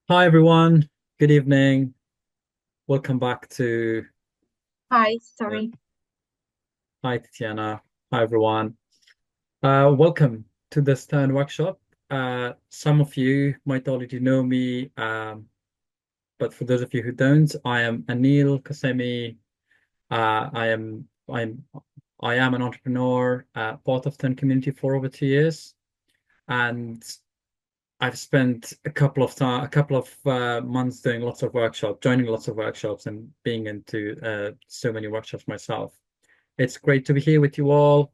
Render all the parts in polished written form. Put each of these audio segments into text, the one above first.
Hi everyone. Good evening. Welcome back to Hi, uh, sorry. Hi Tatiana. Hi everyone. Welcome to this TERN workshop. Some of you might already know me, but for those of you who don't, I am Anil Kasemi. I am an entrepreneur, part of TERN community for over 2 years, and I've spent a couple of months doing lots of workshops, joining lots of workshops, and being into so many workshops myself. It's great to be here with you all.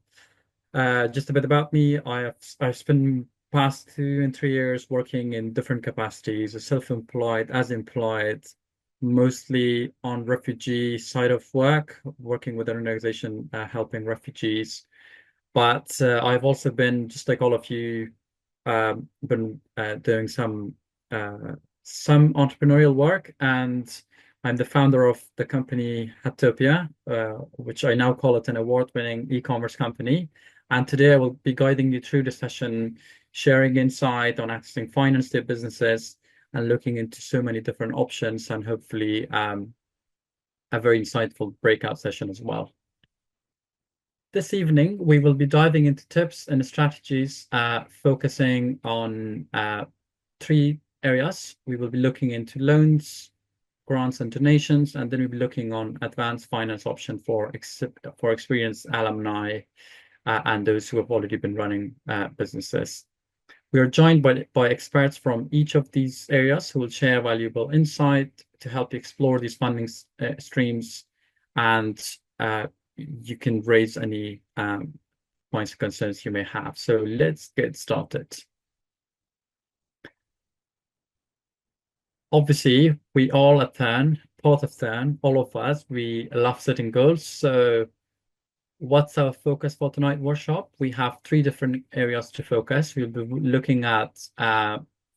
Just a bit about me. I've spent past 2 and 3 years working in different capacities, as self-employed, as employed, mostly on refugee side of work, working with an organization helping refugees. But I've also been, just like all of you, been doing some entrepreneurial work, and I'm the founder of the company Hatopia, which I now call it an award-winning e-commerce company. And today I will be guiding you through the session, sharing insight on accessing finance to businesses and looking into so many different options, and hopefully a very insightful breakout session as well. This evening, we will be diving into tips and strategies, focusing on three areas. We will be looking into loans, grants, and donations, and then we'll be looking on advanced finance option for experienced alumni and those who have already been running businesses. We are joined by experts from each of these areas who will share valuable insight to help you explore these funding streams, and you can raise any points of concerns you may have. So let's get started. Obviously, we all at TERN, part of TERN, all of us, we love setting goals. So what's our focus for tonight workshop? We have three different areas to focus. We'll be looking at,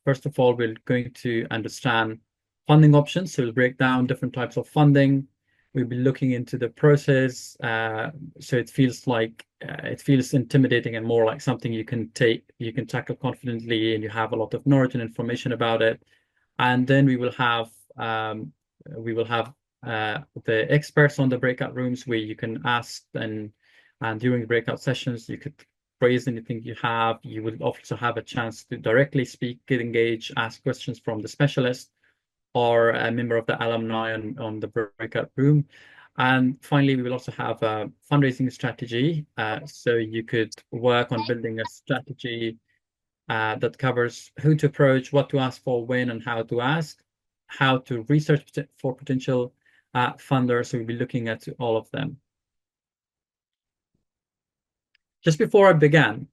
first of all, we're going to understand funding options. So we'll break down different types of funding. We'll be looking into the process. So it feels intimidating and more like something you can tackle confidently, and you have a lot of knowledge and information about it. And then we will have the experts on the breakout rooms where you can ask, and during the breakout sessions you could raise anything you have. You will also have a chance to directly speak, get engaged, ask questions from the specialist or a member of the alumni on the breakout room. And finally, we will also have a fundraising strategy. So you could work on building a strategy that covers who to approach, what to ask for, when, and how to ask, how to research for potential funders. So we'll be looking at all of them. Just before I began,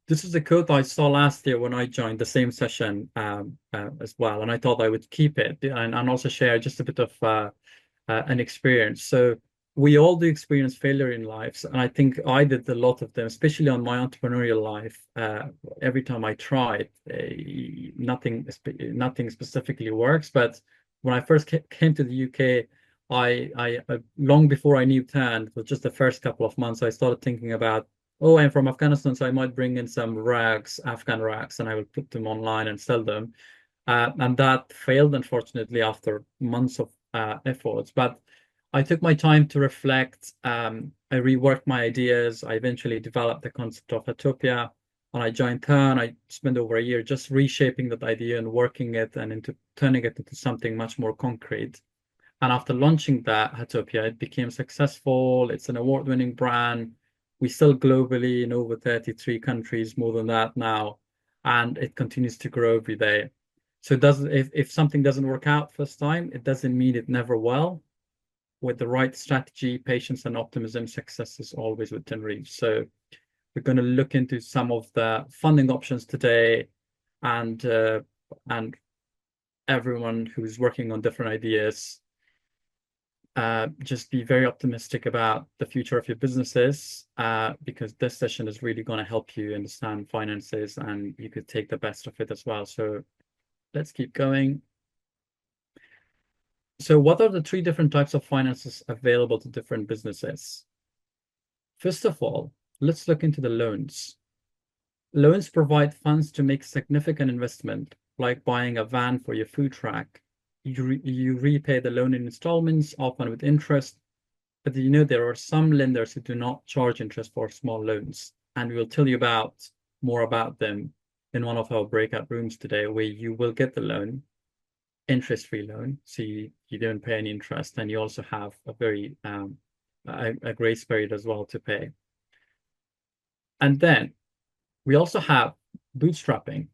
this is a quote I saw last year when I joined the same session as well, and I thought I would keep it and also share just a bit of an experience. So we all do experience failure in lives, and I think I did a lot of them, especially on my entrepreneurial life. Every time I tried, nothing specifically works. But when I first came to the UK, I long before I knew TAN, it was just the first couple of months, I started thinking about, oh, I'm from Afghanistan, so I might bring in some rags, Afghan rags, and I will put them online and sell them. And that failed, unfortunately, after months of efforts. But I took my time to reflect. I reworked my ideas. I eventually developed the concept of Utopia. When I joined TERN, I spent over a year just reshaping that idea and working it and into turning it into something much more concrete. And after launching that Utopia, it became successful. It's an award-winning brand. We sell globally in over 33 countries, more than that now, and it continues to grow every day. So it doesn't if something doesn't work out first time, it doesn't mean it never will. With the right strategy, patience, and optimism, success is always within reach. So we're going to look into some of the funding options today, and and everyone who's working on different ideas, just be very optimistic about the future of your businesses, because this session is really going to help you understand finances and you could take the best of it as well. So let's keep going. So what are the three different types of finances available to different businesses? First of all, let's look into the loans. Loans provide funds to make significant investment. like buying a van for your food truck. You repay the loan in installments, often with interest. But there are some lenders who do not charge interest for small loans, and we'll tell you more about them in one of our breakout rooms today, where you will get the loan, interest-free loan, so you don't pay any interest, and you also have a very a grace period as well to pay. And then we also have bootstrapping,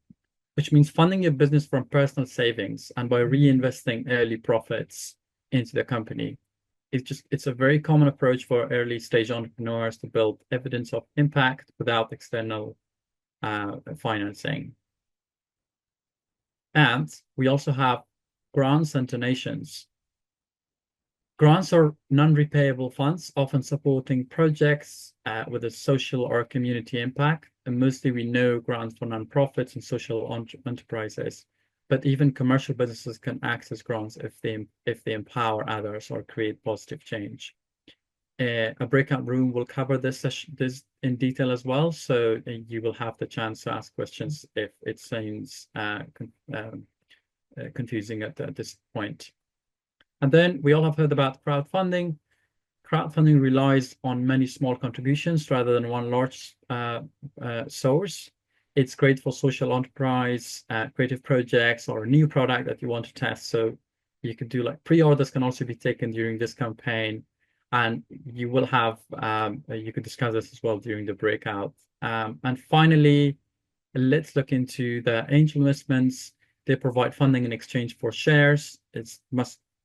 which means funding your business from personal savings and by reinvesting early profits into the company. It's a very common approach for early stage entrepreneurs to build evidence of impact without external financing. And we also have grants and donations. Grants are non-repayable funds, often supporting projects with a social or community impact. And mostly we know grants for nonprofits and social enterprises, but even commercial businesses can access grants if they empower others or create positive change. A breakout room will cover this in detail as well, so you will have the chance to ask questions if it seems confusing at this point. And then we all have heard about crowdfunding. Crowdfunding relies on many small contributions rather than one large source. It's great for social enterprise, creative projects, or a new product that you want to test. So you could do like pre-orders can also be taken during this campaign. And you will have, you could discuss this as well during the breakout. And finally, let's look into the angel investments. They provide funding in exchange for shares.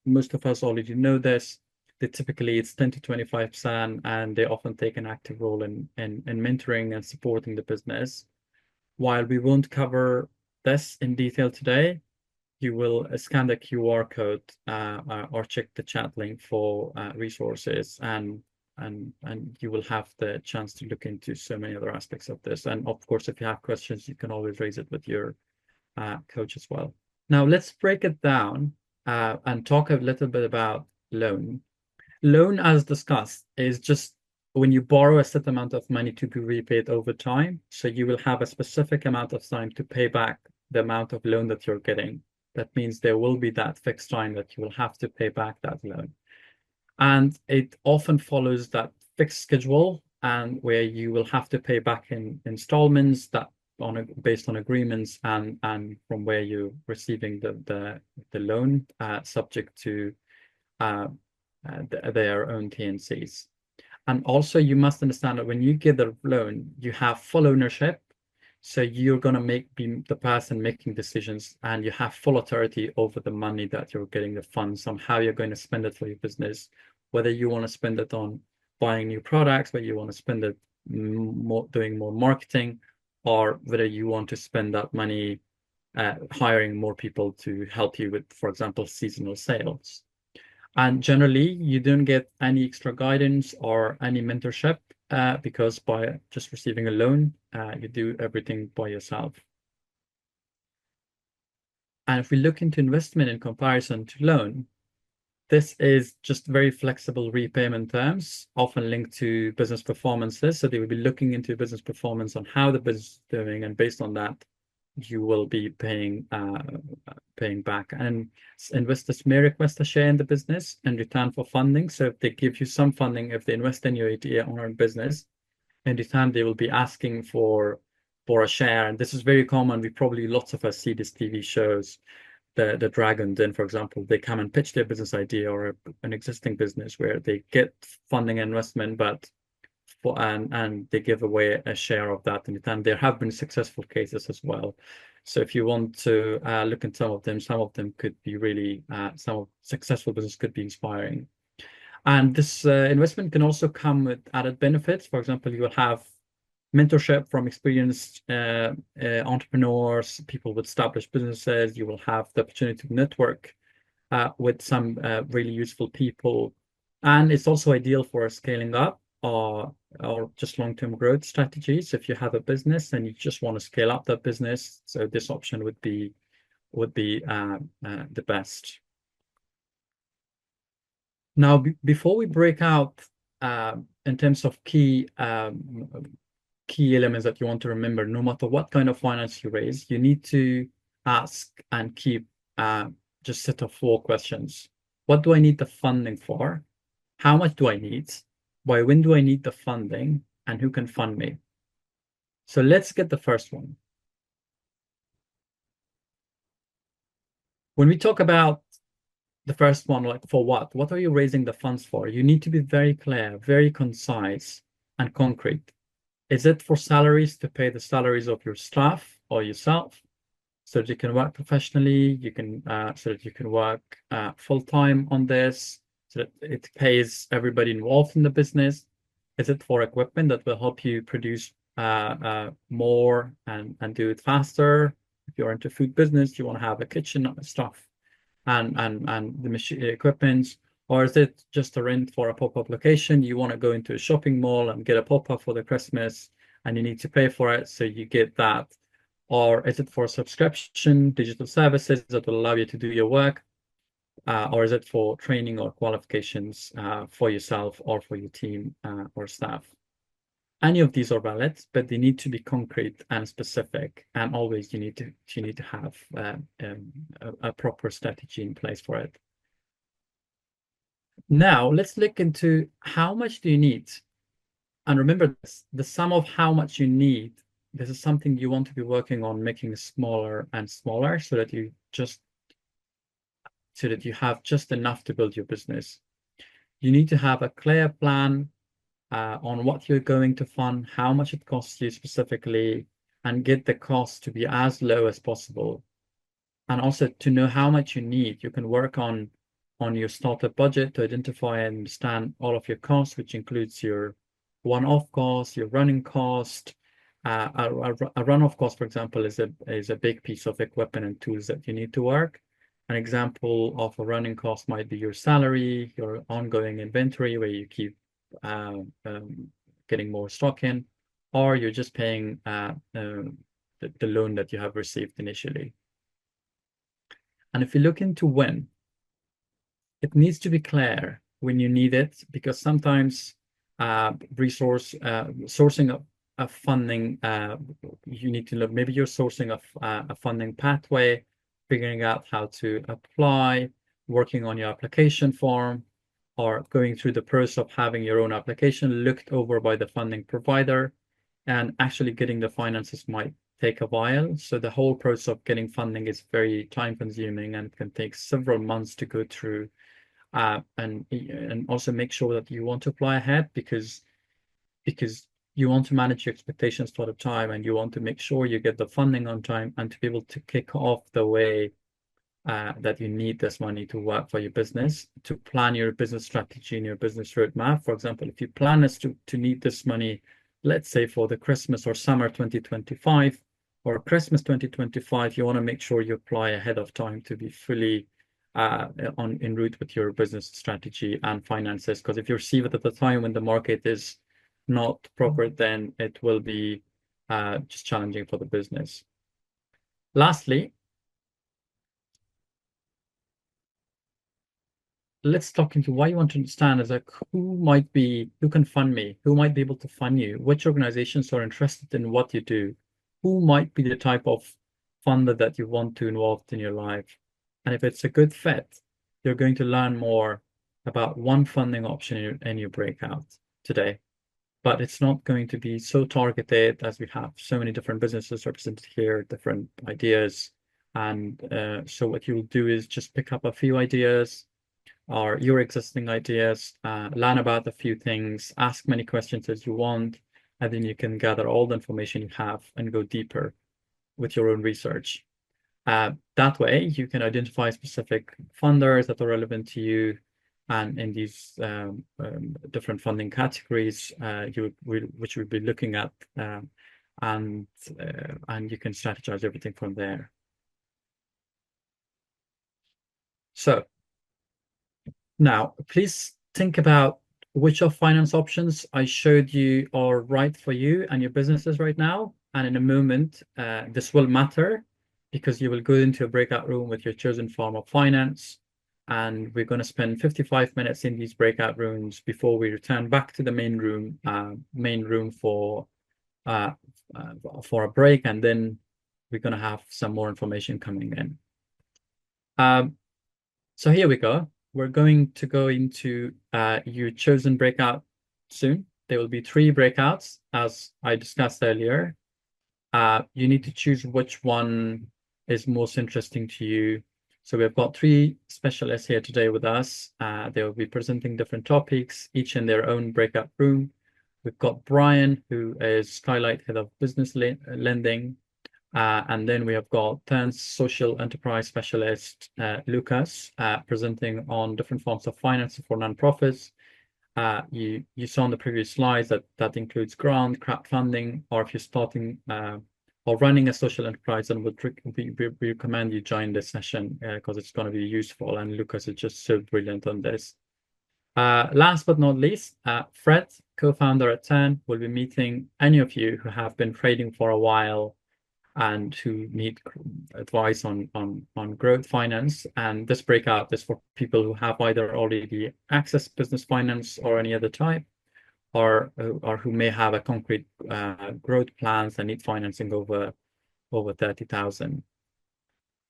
Most of us already know this. Typically it's 10 to 25%, and they often take an active role in mentoring and supporting the business. While we won't cover this in detail today, you will scan the QR code or check the chat link for resources, and you will have the chance to look into so many other aspects of this. And of course, if you have questions, you can always raise it with your coach as well. Now let's break it down and talk a little bit about loan. Loan, as discussed, is just when you borrow a set amount of money to be repaid over time. So you will have a specific amount of time to pay back the amount of loan that you're getting. That means there will be that fixed time that you will have to pay back that loan. And it often follows that fixed schedule, and where you will have to pay back in installments that based on agreements and from where you're receiving the loan, subject to their own T&Cs. And also you must understand that when you get the loan, you have full ownership. So you're going to be the person making decisions, and you have full authority over the money that you're getting, the funds, on how you're going to spend it for your business, whether you want to spend it on buying new products, whether you want to spend it doing more marketing, or whether you want to spend that money hiring more people to help you with, for example, seasonal sales. And generally, you don't get any extra guidance or any mentorship because by just receiving a loan, you do everything by yourself. And if we look into investment in comparison to loan, this is just very flexible repayment terms, often linked to business performances. So they will be looking into business performance on how the business is doing, and based on that, you will be paying back. And investors may request a share in the business in return for funding. So if they give you some funding, if they invest in your idea or business, in return they will be asking for a share. And this is very common. Lots of us see these TV shows, the Dragon Den, for example. They come and pitch their business idea or an existing business where they get funding and investment, but and they give away a share of that in return. There have been successful cases as well. So if you want to look at some of them could be really some of successful business could be inspiring. And this investment can also come with added benefits. For example, you will have mentorship from experienced entrepreneurs, people with established businesses. You will have the opportunity to network with some really useful people. And it's also ideal for scaling up or just long-term growth strategies. If you have a business and you just want to scale up that business, so this option would be the best. Now, before we break out in terms of key elements that you want to remember, no matter what kind of finance you raise, you need to ask and keep just set of 4 questions. What do I need the funding for? How much do I need? By when do I need the funding? And who can fund me? So let's get the first one. When we talk about the first one, like for what? What are you raising the funds for? You need to be very clear, very concise, and concrete. Is it for salaries to pay the salaries of your staff or yourself, so that you can work professionally, you can so that you can work full time on this, so that it pays everybody involved in the business? Is it for equipment that will help you produce more and do it faster? If you're into food business, you want to have a kitchen stuff and the machine equipment, or is it just a rent for a pop-up location? You want to go into a shopping mall and get a pop-up for the Christmas, and you need to pay for it, so you get that. Or is it for subscription digital services that will allow you to do your work? Or is it for training or qualifications for yourself or for your team or staff? Any of these are valid, but they need to be concrete and specific, and always you need to have a proper strategy in place for it. Now let's look into how much do you need, and remember this, the sum of how much you need. This is something you want to be working on making smaller and smaller, so that you have just enough to build your business. You need to have a clear plan on what you're going to fund, how much it costs you specifically, and get the cost to be as low as possible. And also to know how much you need. You can work on your startup budget to identify and understand all of your costs, which includes your one-off cost, your running cost. A run-off cost, for example, is a big piece of equipment and tools that you need to work. An example of a running cost might be your salary, your ongoing inventory, where you keep getting more stock in, or you're just paying the loan that you have received initially. And if you look into when, it needs to be clear when you need it, because sometimes sourcing of funding, you need to look, maybe you're sourcing a funding pathway, figuring out how to apply, working on your application form, or going through the process of having your own application looked over by the funding provider, and actually getting the finances might take a while. So the whole process of getting funding is very time consuming and can take several months to go through. And also make sure that you want to apply ahead, because you want to manage your expectations for the time, and you want to make sure you get the funding on time and to be able to kick off the way that you need this money to work for your business, to plan your business strategy and your business roadmap. For example, if you plan is to need this money, let's say for the Christmas or summer 2025 or Christmas 2025, you want to make sure you apply ahead of time to be fully en route with your business strategy and finances. Because if you receive it at the time when the market is not proper, then it will be just challenging for the business. Lastly, let's talk into why you want to understand is like who can fund me, who might be able to fund you, which organizations are interested in what you do, who might be the type of funder that you want to involve in your life. And if it's a good fit, you're going to learn more about one funding option in your breakout today. But it's not going to be so targeted, as we have so many different businesses represented here, different ideas. And so what you'll do is just pick up a few ideas or your existing ideas, learn about a few things, ask many questions as you want, and then you can gather all the information you have and go deeper with your own research. That way, you can identify specific funders that are relevant to you, and in these different funding categories, which we'll be looking at, and you can strategize everything from there. So now, please think about which of finance options I showed you are right for you and your businesses right now. And in a moment, this will matter, because you will go into a breakout room with your chosen form of finance. And we're going to spend 55 minutes in these breakout rooms before we return back to the main room for a break. And then we're going to have some more information coming in. So here we go. We're going to go into your chosen breakout soon. There will be 3 breakouts, as I discussed earlier. You need to choose which one is most interesting to you. So we've got 3 specialists here today with us. They will be presenting different topics, each in their own breakout room. We've got Brian, who is Skylight Head of Business Lending. And then we have got TERN's Social Enterprise Specialist, Lucas, presenting on different forms of financing for nonprofits. You saw on the previous slides that includes grant, crowdfunding, or if you're starting or running a social enterprise, then we recommend you join this session because it's going to be useful. And Lucas is just so brilliant on this. Last but not least, Fred, co-founder at TERN, will be meeting any of you who have been trading for a while and who need advice on growth finance. And this breakout is for people who have either already accessed business finance or any other type, or who may have a concrete growth plans and need financing over 30,000.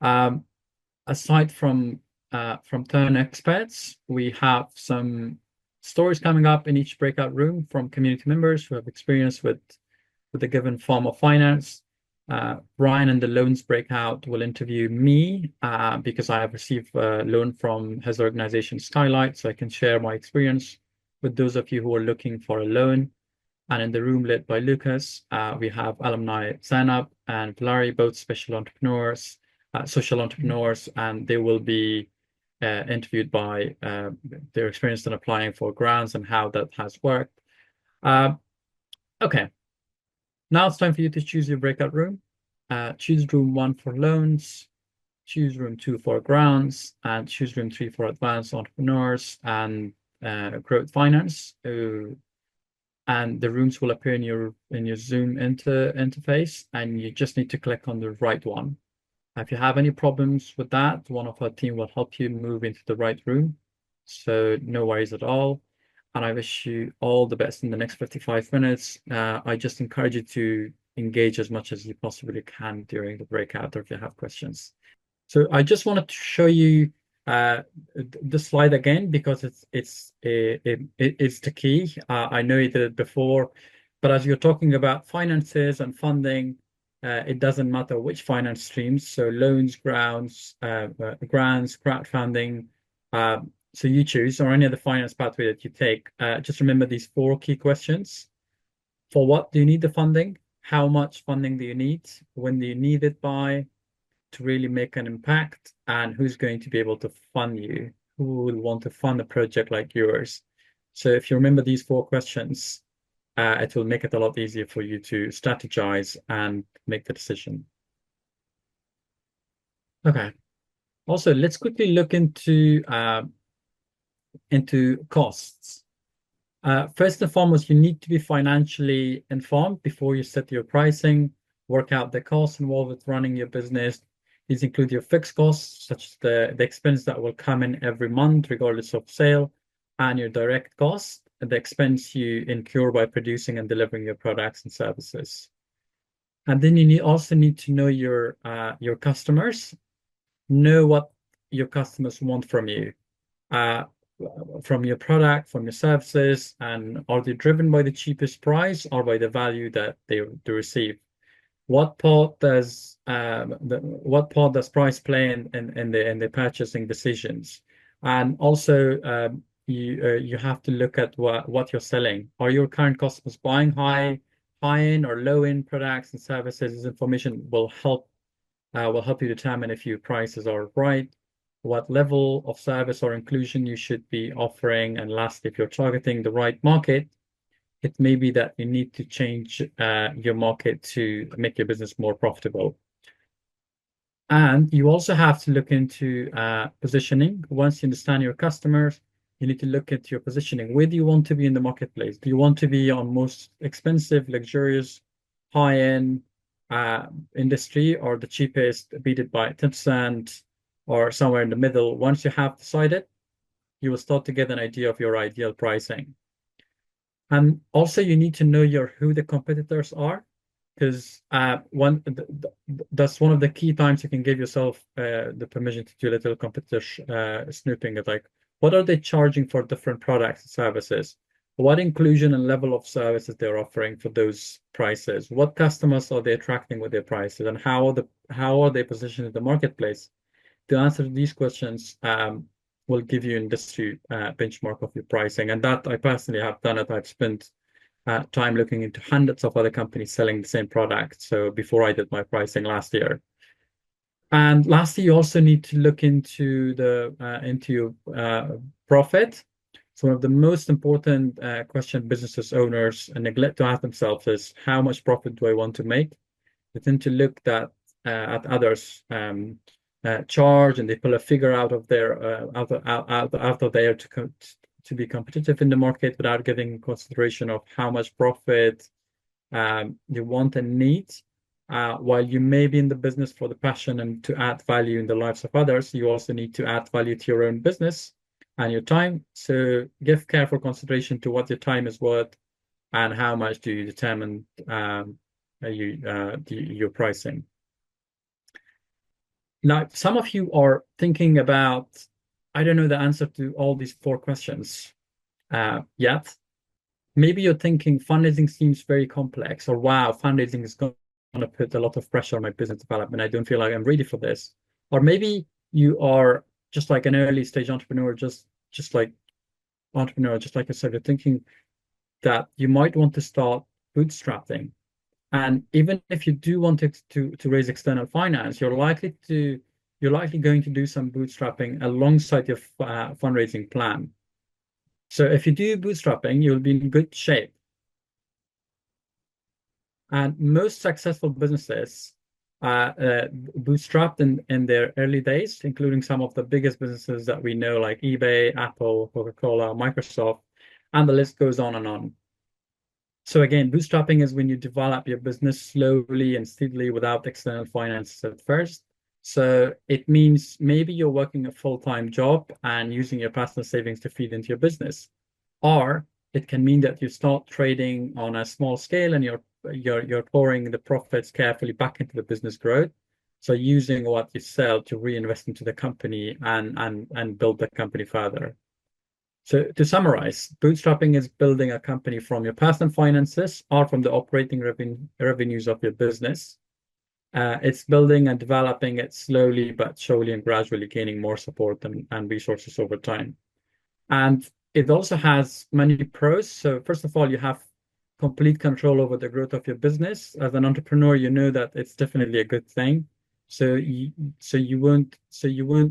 Aside from TERN experts, we have some stories coming up in each breakout room from community members who have experience with a given form of finance. Brian in the loans breakout will interview me because I have received a loan from his organization Skylight, so I can share my experience with those of you who are looking for a loan. And in the room led by Lucas, we have alumni Zainab and Larry, both social entrepreneurs, and they will be interviewed by their experience in applying for grants and how that has worked. Okay. Now it's time for you to choose your breakout room. Choose room 1 for loans, choose room 2 for grants, and choose room 3 for advanced entrepreneurs and growth finance. And the rooms will appear in your Zoom interface, and you just need to click on the right one. If you have any problems with that, one of our team will help you move into the right room. So no worries at all. And I wish you all the best in the next 55 minutes. I just encourage you to engage as much as you possibly can during the breakout, or if you have questions. So I just wanted to show you the slide again because it's the key. I know you did it before, but as you're talking about finances and funding, it doesn't matter which finance streams. So loans, grants, crowdfunding. So you choose, or any other finance pathway that you take. Just remember these 4 key questions. For what do you need the funding? How much funding do you need? When do you need it by? To really make an impact, and who's going to be able to fund you? Who will want to fund a project like yours? So if you remember these 4 questions, it will make it a lot easier for you to strategize and make the decision. Okay. Also, let's quickly look into costs. First and foremost, you need to be financially informed before you set your pricing, work out the costs involved with running your business. These include your fixed costs, such as the expense that will come in every month, regardless of sale, and your direct costs, the expense you incur by producing and delivering your products and services. And then you also need to know your customers, know what your customers want from you. From your product, from your services, and are they driven by the cheapest price or by the value that they receive? What part does price play in the purchasing decisions? And also, you have to look at what you're selling. Are your current customers buying high-end or low-end products and services? This information will help you determine if your prices are right, what level of service or inclusion you should be offering, and last, if you're targeting the right market, it may be that you need to change your market to make your business more profitable. And you also have to look into positioning. Once you understand your customers, you need to look at your positioning. Where do you want to be in the marketplace? Do you want to be on most expensive, luxurious, high-end industry, or the cheapest, beat it by 10%, or somewhere in the middle? Once you have decided, you will start to get an idea of your ideal pricing. And also, you need to know who the competitors are. because that's one of the key times you can give yourself the permission to do a little competition snooping. It's like, what are they charging for different products and services? What inclusion and level of services they're offering for those prices? What customers are they attracting with their prices, and how are they positioned in the marketplace? To answer these questions will give you industry benchmark of your pricing, and that I personally have done it. I've spent time looking into hundreds of other companies selling the same product. So before I did my pricing last year. And lastly, you also need to look into your profit. So one of the most important question businesses owners neglect to ask themselves is how much profit do I want to make? They tend to look at others charge, and they pull a figure out of their out of there to be competitive in the market without giving consideration of how much profit you want and need. While you may be in the business for the passion and to add value in the lives of others, you also need to add value to your own business and your time. So give careful consideration to what your time is worth and how much do you determine your pricing. Now, some of you are thinking about, I don't know the answer to all these four questions yet. Maybe you're thinking fundraising seems very complex, or wow, fundraising is going to put a lot of pressure on my business development. I don't feel like I'm ready for this. Or maybe you are just like an early stage entrepreneur, just like I said, you're thinking that you might want to start bootstrapping. And even if you do want to raise external finance, you're likely going to do some bootstrapping alongside your fundraising plan. So if you do bootstrapping, you'll be in good shape. And most successful businesses bootstrapped in their early days, including some of the biggest businesses that we know, like eBay, Apple, Coca-Cola, Microsoft, and the list goes on and on. So again, bootstrapping is when you develop your business slowly and steadily without external finance at first. So it means maybe you're working a full-time job and using your personal savings to feed into your business. Or it can mean that you start trading on a small scale and you're pouring the profits carefully back into the business growth. So using what you sell to reinvest into the company and build the company further. So to summarize, bootstrapping is building a company from your personal finances or from the operating revenues of your business. It's building and developing it slowly but surely and gradually gaining more support and resources over time. And it also has many pros. So first of all, you have complete control over the growth of your business. As an entrepreneur, you know that it's definitely a good thing. So you won't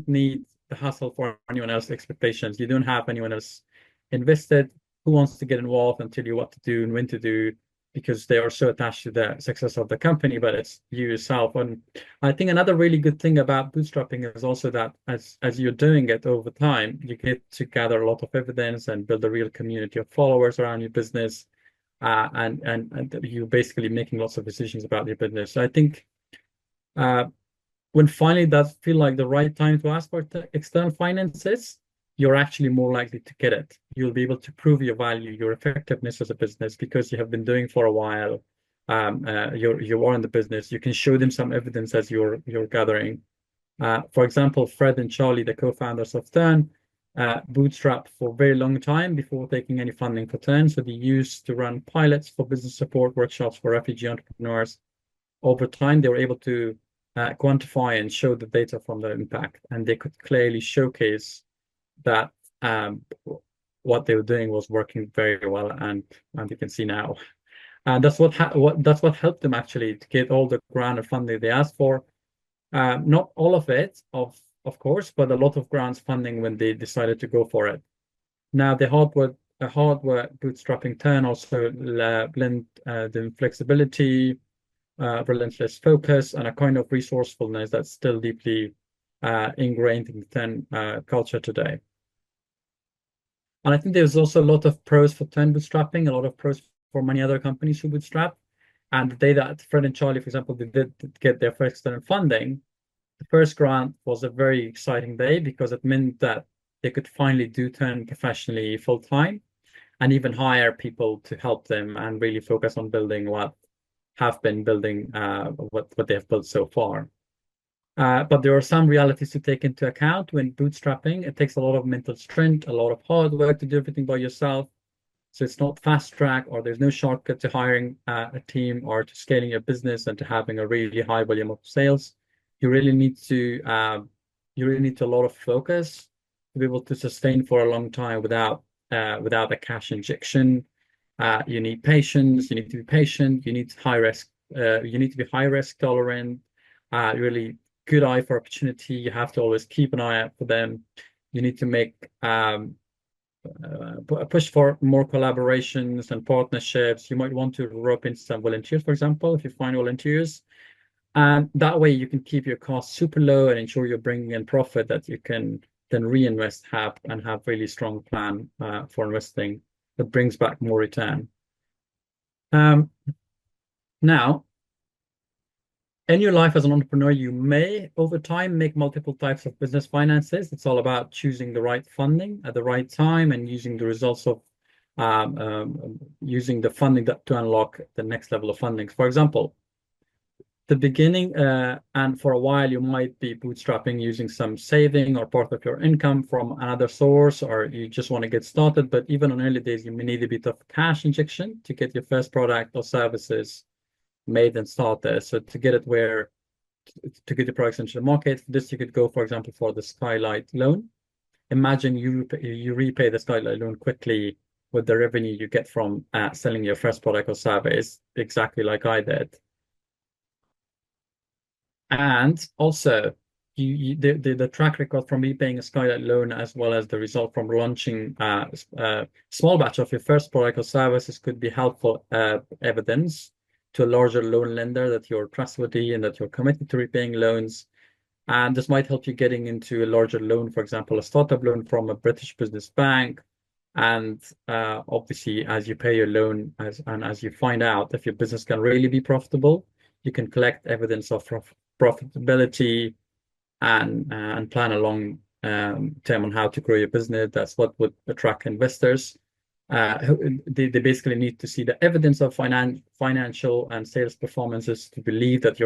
need the hustle for anyone else's expectations. You don't have anyone else invested who wants to get involved and tell you what to do and when to do because they are so attached to the success of the company, but it's you yourself. And I think another really good thing about bootstrapping is also that as you're doing it over time, you get to gather a lot of evidence and build a real community of followers around your business. And you're basically making lots of decisions about your business. So I think when finally does feel like the right time to ask for external finances, you're actually more likely to get it. You'll be able to prove your value, your effectiveness as a business because you have been doing for a while. You are in the business. You can show them some evidence as you're gathering. For example, Fred and Charlie, the co-founders of TERN, bootstrapped for a very long time before taking any funding for TERN. So they used to run pilots for business support workshops for refugee entrepreneurs. Over time, they were able to quantify and show the data from the impact, and they could clearly showcase that what they were doing was working very well, and you can see now. And that's what helped them actually to get all the grant and funding they asked for. Not all of it, of course, but a lot of grants funding when they decided to go for it. Now the hardware bootstrapping TERN also blend the flexibility, relentless focus, and a kind of resourcefulness that's still deeply ingrained in the TERN culture today. And I think there's also a lot of pros for TERN bootstrapping, a lot of pros for many other companies who bootstrap. And the day that Fred and Charlie, for example, they did get their first external funding, the first grant was a very exciting day because it meant that they could finally do TERN professionally full time and even hire people to help them and really focus on building what have been building what they have built so far. But there are some realities to take into account when bootstrapping. It takes a lot of mental strength, a lot of hard work to do everything by yourself. So it's not fast track, or there's no shortcut to hiring a team or to scaling your business and to having a really high volume of sales. You really need to a lot of focus to be able to sustain for a long time without a cash injection. You need patience. You need to be patient. You need high risk. You need to be high risk tolerant. Really good eye for opportunity. You have to always keep an eye out for them. You need to make push for more collaborations and partnerships. You might want to rope in some volunteers, for example, if you find volunteers. And that way you can keep your costs super low and ensure you're bringing in profit that you can then reinvest and have really strong plan for investing that brings back more return. Now, in your life as an entrepreneur, you may over time make multiple types of business finances. It's all about choosing the right funding at the right time and using the results of using the funding to unlock the next level of funding. For example, the beginning and for a while you might be bootstrapping using some saving or part of your income from another source, or you just want to get started. But even on early days, you may need a bit of cash injection to get your first product or services made and started. So to get it to get the products into the market, this you could go, for example, for the Skylight loan. Imagine you repay the Skylight loan quickly with the revenue you get from selling your first product or service, exactly like I did. And also, the track record from repaying a Skylight loan, as well as the result from launching a small batch of your first product or services, could be helpful evidence to a larger loan lender that you're trustworthy and that you're committed to repaying loans. And this might help you getting into a larger loan, for example, a startup loan from a British business bank. And obviously, as you pay your loan, as you find out if your business can really be profitable, you can collect evidence of profitability and plan a long term on how to grow your business. That's what would attract investors. They basically need to see the evidence of financial and sales performances to believe that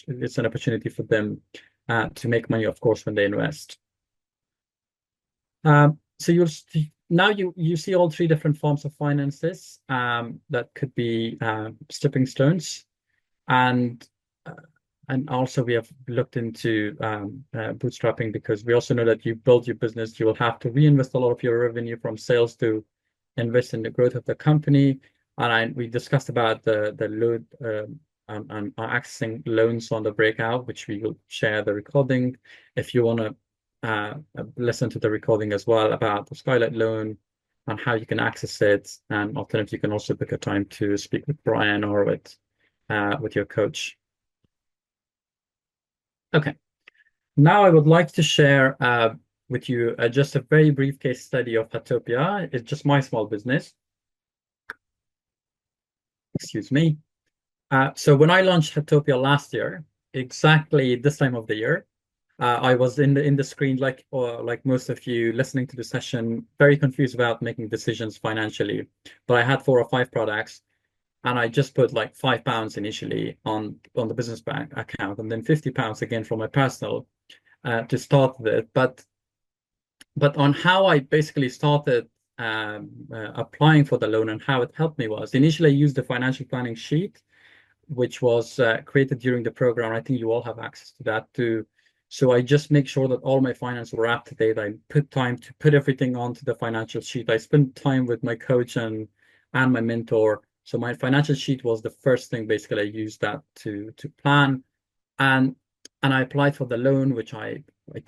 it's an opportunity for them to make money, of course, when they invest. So now you see all three different forms of finances that could be stepping stones, and also we have looked into bootstrapping, because we also know that you build your business, you will have to reinvest a lot of your revenue from sales to invest in the growth of the company. And we discussed about the loan and accessing loans on the breakout, which we will share the recording if you want to listen to the recording as well about the Skylight loan and how you can access it. And alternatively, you can also book a time to speak with Brian or with your coach. Okay, now I would like to share with you just a very brief case study of Hatopia. It's just my small business. Excuse me. So when I launched Hatopia last year, exactly this time of the year, I was in the screen like most of you listening to the session, very confused about making decisions financially. But I had 4 or 5 products, and I just put like £5 initially on the business bank account, and then £50 again from my personal to start with. But on how I basically started applying for the loan and how it helped me was initially I used the financial planning sheet, which was created during the program. I think you all have access to that too. So I just make sure that all my finances were up to date. I put time to put everything onto the financial sheet. I spent time with my coach and my mentor. So my financial sheet was the first thing basically I used that to plan. And I applied for the loan, which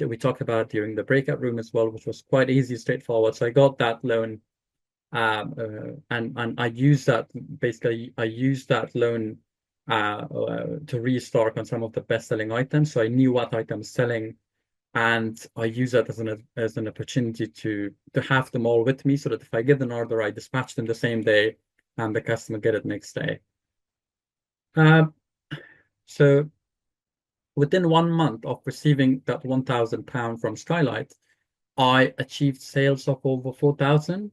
we talked about during the breakout room as well, which was quite easy, straightforward. So I got that loan, and I used that basically. I used that loan to restock on some of the best-selling items. So I knew what items selling, and I use that as an opportunity to have them all with me, so that if I get an order, I dispatch them the same day, and the customer get it next day. So within 1 month of receiving that £1,000 from Skylight, I achieved sales of over 4,000.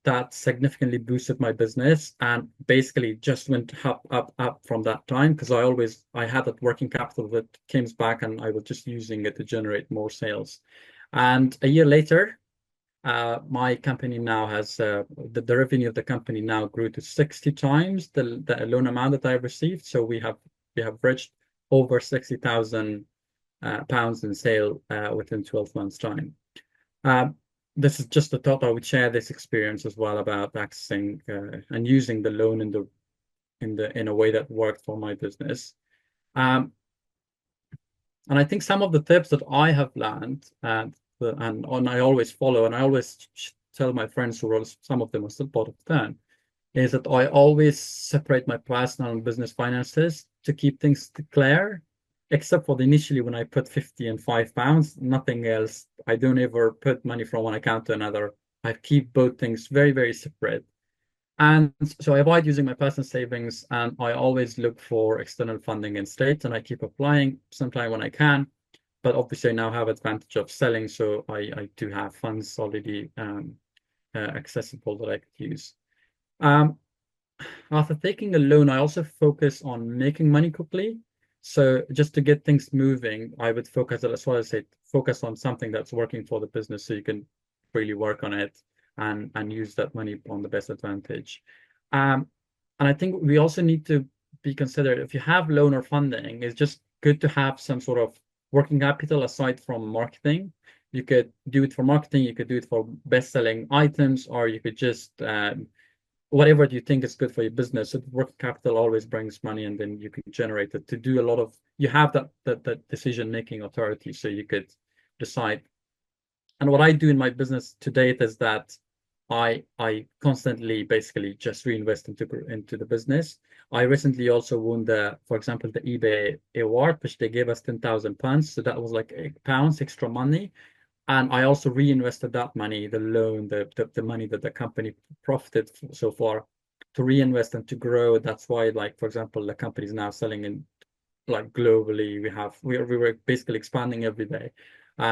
that significantly boosted my business and basically just went up from that time because I had that working capital that came back and I was just using it to generate more sales. And a year later, my company now has the revenue of the company now grew to 60 times the loan amount that I received. So we have reached over 60,000 pounds in sale within 12 months time. Um, this is just a thought I would share this experience as well about accessing and using the loan in a way that worked for my business. Um, and I think some of the tips that I have learned and I always follow and I always tell my friends who are some of them are still part of TERN is that I always separate my personal and business finances to keep things clear, except for the initially when I put 50 and £5, nothing else. I don't ever put money from one account to another. I keep both things very, very separate. And so I avoid using my personal savings and I always look for external funding in states and I keep applying sometime when I can. But obviously I now have advantage of selling, so I do have funds already accessible that I could use. Um, After taking a loan, I also focus on making money quickly. So just to get things moving, I would focus, that's why I say focus on something that's working for the business so you can really work on it and use that money on the best advantage. Um, and I think we also need to be considered if you have loan or funding, it's just good to have some sort of working capital aside from marketing. You could do it for marketing, you could do it for best-selling items, or you could just whatever you think is good for your business. So working capital always brings money, and then you can generate it to do a lot of. You have that decision making authority, so you could decide. And what I do in my business to date is that I constantly basically just reinvest into the business. I recently also won for example, the eBay award, which they gave us £10,000. So that was like £8 extra money. And I also reinvested that money, the loan, the money that the company profited so far, to reinvest and to grow. That's why, like, for example, the company is now selling in like globally. We were basically expanding every day.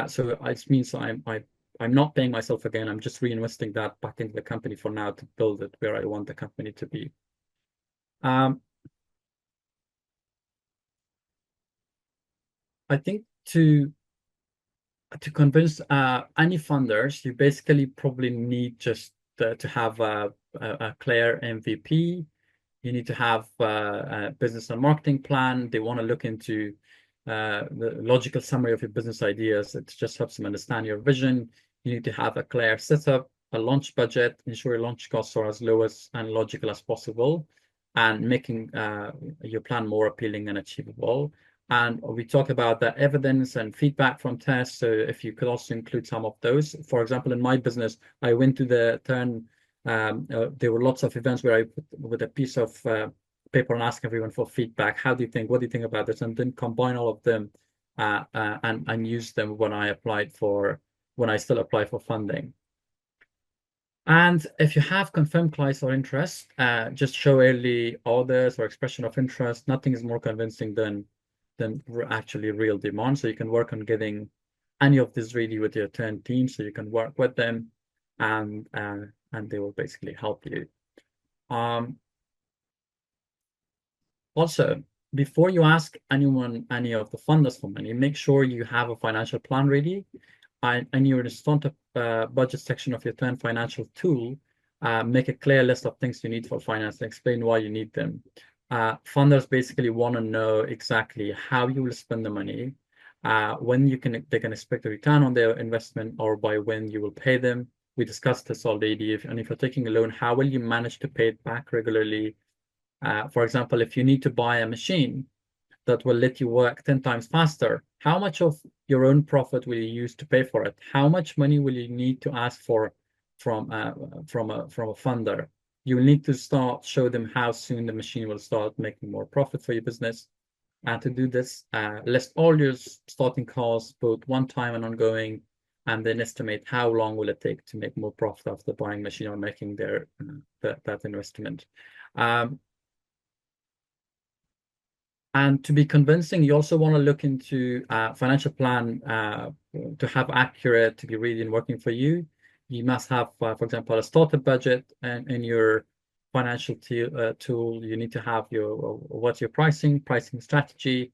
So it means I'm not paying myself again. I'm just reinvesting that back into the company for now to build it where I want the company to be. Um, I think to convince any funders, you basically probably need just to have a clear MVP. You need to have a business and marketing plan. They want to look into the logical summary of your business ideas. It just helps them understand your vision. You need to have a clear setup, a launch budget, ensure your launch costs are as low as and logical as possible, and making your plan more appealing and achievable. And we talk about the evidence and feedback from tests. So if you could also include some of those. For example, in my business, I went to the TERN. There were lots of events where I put with a piece of paper and ask everyone for feedback. How do you think? What do you think about this? And then combine all of them and use them when I still apply for funding. And if you have confirmed clients or interest, just show early orders or expression of interest. Nothing is more convincing than actually real demand. So you can work on getting any of this ready with your TERN team, so you can work with them, and they will basically help you. Also, before you ask any of the funders for money, make sure you have a financial plan ready. And you're in the front of budget section of your TERN financial tool, make a clear list of things you need for finance and explain why you need them. Funders basically want to know exactly how you will spend the money, when they can expect a return on their investment, or by when you will pay them. We discussed this already. And if you're taking a loan, how will you manage to pay it back regularly? For example, if you need to buy a machine that will let you work 10 times faster, how much of your own profit will you use to pay for it? How much money will you need to ask for from a funder? You will need to show them how soon the machine will start making more profit for your business. And to do this, list all your starting costs, both one time and ongoing, and then estimate how long will it take to make more profit after buying machine or making that investment. And to be convincing, you also want to look into financial plan to have accurate, to be really working for you. you must have, for example, a startup budget, and in your financial tool, you need to have your what's your pricing strategy,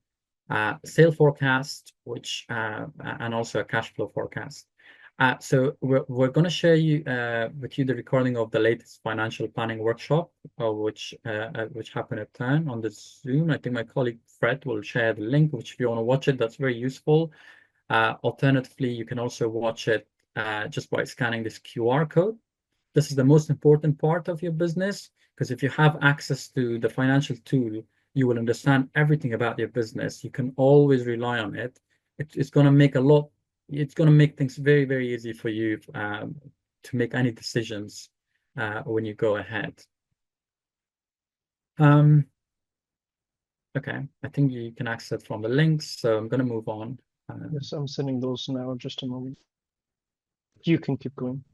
sale forecast, which and also a cash flow forecast. So we're going to share with you the recording of the latest financial planning workshop, which happened at TERN on the Zoom. I think my colleague Fred will share the link, which if you want to watch it, that's very useful. Alternatively, you can also watch it just by scanning this QR code. This is the most important part of your business, because if you have access to the financial tool, you will understand everything about your business. You can always rely on it. It's going to make it's going to make things very, very easy for you to make any decisions when you go ahead. Okay, I think you can access from the links, so I'm going to move on. Yes, I'm sending those now. Just a moment. You can keep going.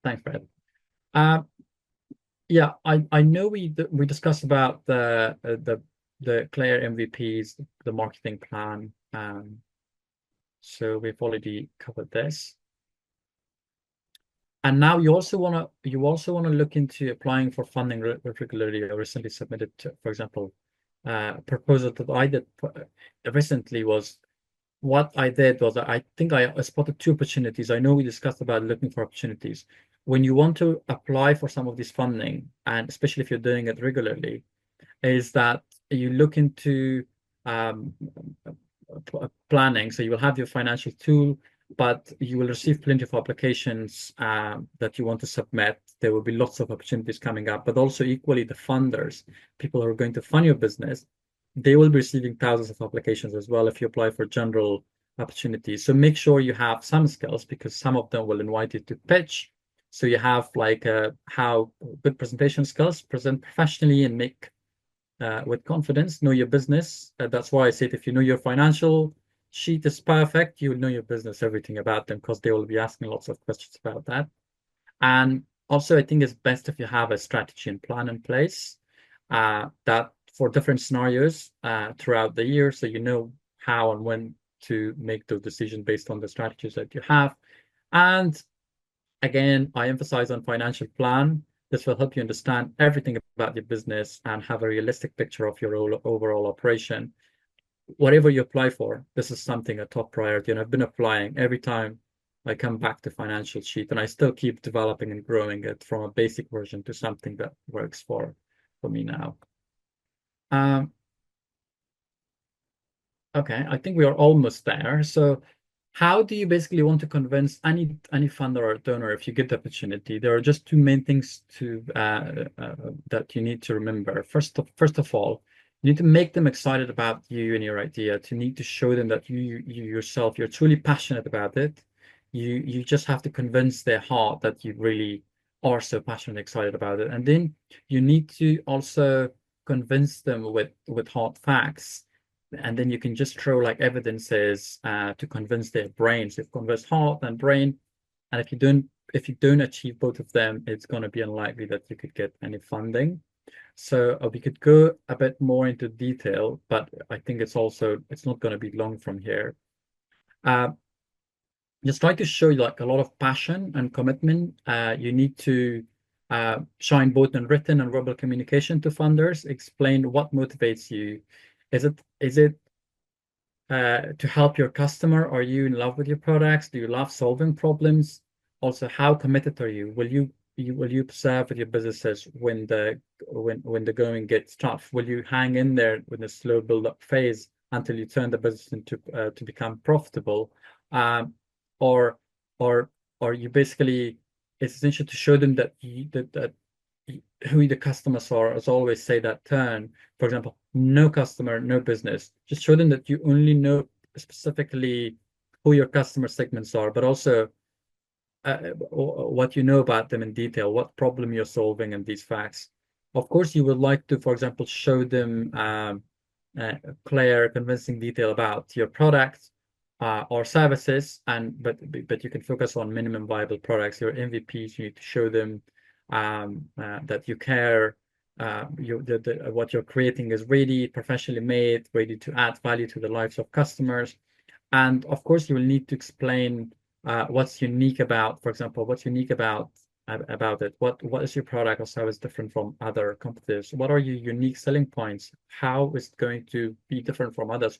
Thanks, Fred. Yeah, I know we discussed about the clear MVPs, the marketing plan. So we've already covered this. And now you also want to look into applying for funding regularly. I recently submitted, for example, a proposal that I did recently was what I did was I think I spotted two opportunities. I know we discussed about looking for opportunities. When you want to apply for some of this funding, and especially if you're doing it regularly, is that you look into um, planning. So you will have your financial tool, but you will receive plenty of applications that you want to submit. There will be lots of opportunities coming up, but also equally the funders, people who are going to fund your business, they will be receiving thousands of applications as well if you apply for general opportunities. So make sure you have some skills, because some of them will invite you to pitch. So you have like how good presentation skills, present professionally and make with confidence, know your business. That's why I said if you know your financial sheet is perfect, you will know your business, everything about them, because they will be asking lots of questions about that. And also, I think it's best if you have a strategy and plan in place that for different scenarios throughout the year, so you know how and when to make those decisions based on the strategies that you have. And again, I emphasize on financial plan. This will help you understand everything about your business and have a realistic picture of your overall operation. Whatever you apply for, this is something a top priority. And I've been applying every time I come back to financial sheet, and I still keep developing and growing it from a basic version to something that works for me now. Okay, I think we are almost there. So how do you basically want to convince any funder or donor if you get the opportunity? There are just two main things that you need to remember. First of all, you need to make them excited about you and your idea. To need to show them that you yourself, you're truly passionate about it. You just have to convince their heart that you really are so passionate and excited about it. And then you need to also convince them with hard facts, and then you can just throw like evidences to convince their brains. If convince heart and brain, and if you don't achieve both of them, it's going to be unlikely that you could get any funding. So we could go a bit more into detail, but I think it's not going to be long from here. Just try to show like a lot of passion and commitment. You need to shine both in written and verbal communication to funders. Explain what motivates you. Is it to help your customer? Are you in love with your products? Do you love solving problems? Also, how committed are you? Will you persevere with your businesses when the going gets tough? Will you hang in there with a slow build-up phase until you turn the business into to become profitable? Or or you basically, it's essential to show them that who the customers are. As I always say, that TERN, for example, no customer, no business. Just show them that you only know specifically who your customer segments are, but also what you know about them in detail, what problem you're solving, and these facts. Of course, you would like to, for example, show them clear, convincing detail about your product or services, but you can focus on minimum viable products. Your MVPs, you need to show them that you care. What you're creating is ready, professionally made, ready to add value to the lives of customers. And of course, you will need to explain what's unique about, for example, what's unique about it? What is your product or service different from other competitors? What are your unique selling points? How is it going to be different from others?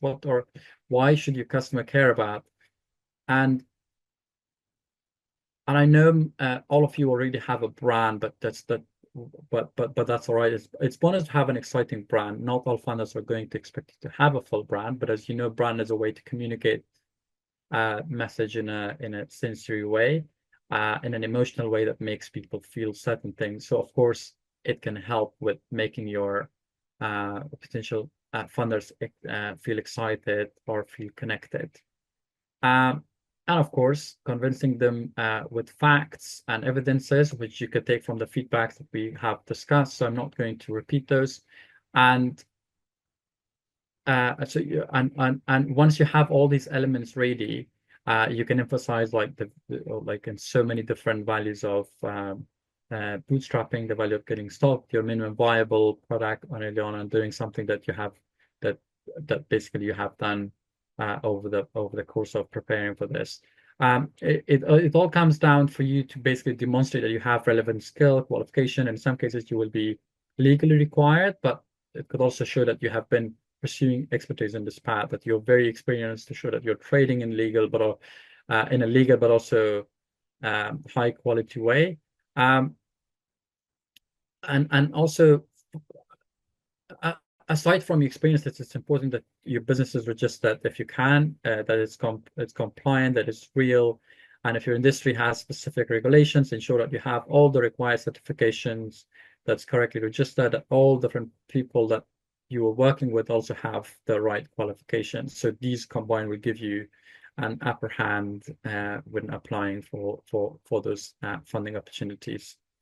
Why should your customer care about? And and I know all of you already have a brand, but but that's all right. It's bonus to have an exciting brand. Not all funders are going to expect you to have a full brand, but as you know, brand is a way to communicate message in a sensory way, in an emotional way that makes people feel certain things. So of course, it can help with making your potential funders feel excited or feel connected. Um, and of course, convincing them with facts and evidences, which you could take from the feedback that we have discussed. So I'm not going to repeat those. And and once you have all these elements ready, you can emphasize like like in so many different values of bootstrapping, the value of getting stock, your minimum viable product early on, and doing something that you have that that basically you have done over the course of preparing for this. It all comes down for you to basically demonstrate that you have relevant skill, qualification. In some cases, you will be legally required, but it could also show that you have been pursuing expertise in this path, that you're very experienced, to show that you're trading in legal, but in a legal but also high quality way. Um, and also uh, aside from your experience, it's important that your business is registered if you can, that it's compliant, that it's real. And if your industry has specific regulations, ensure that you have all the required certifications that's correctly registered, that all different people that you are working with also have the right qualifications. So these combined will give you an upper hand when applying for those funding opportunities.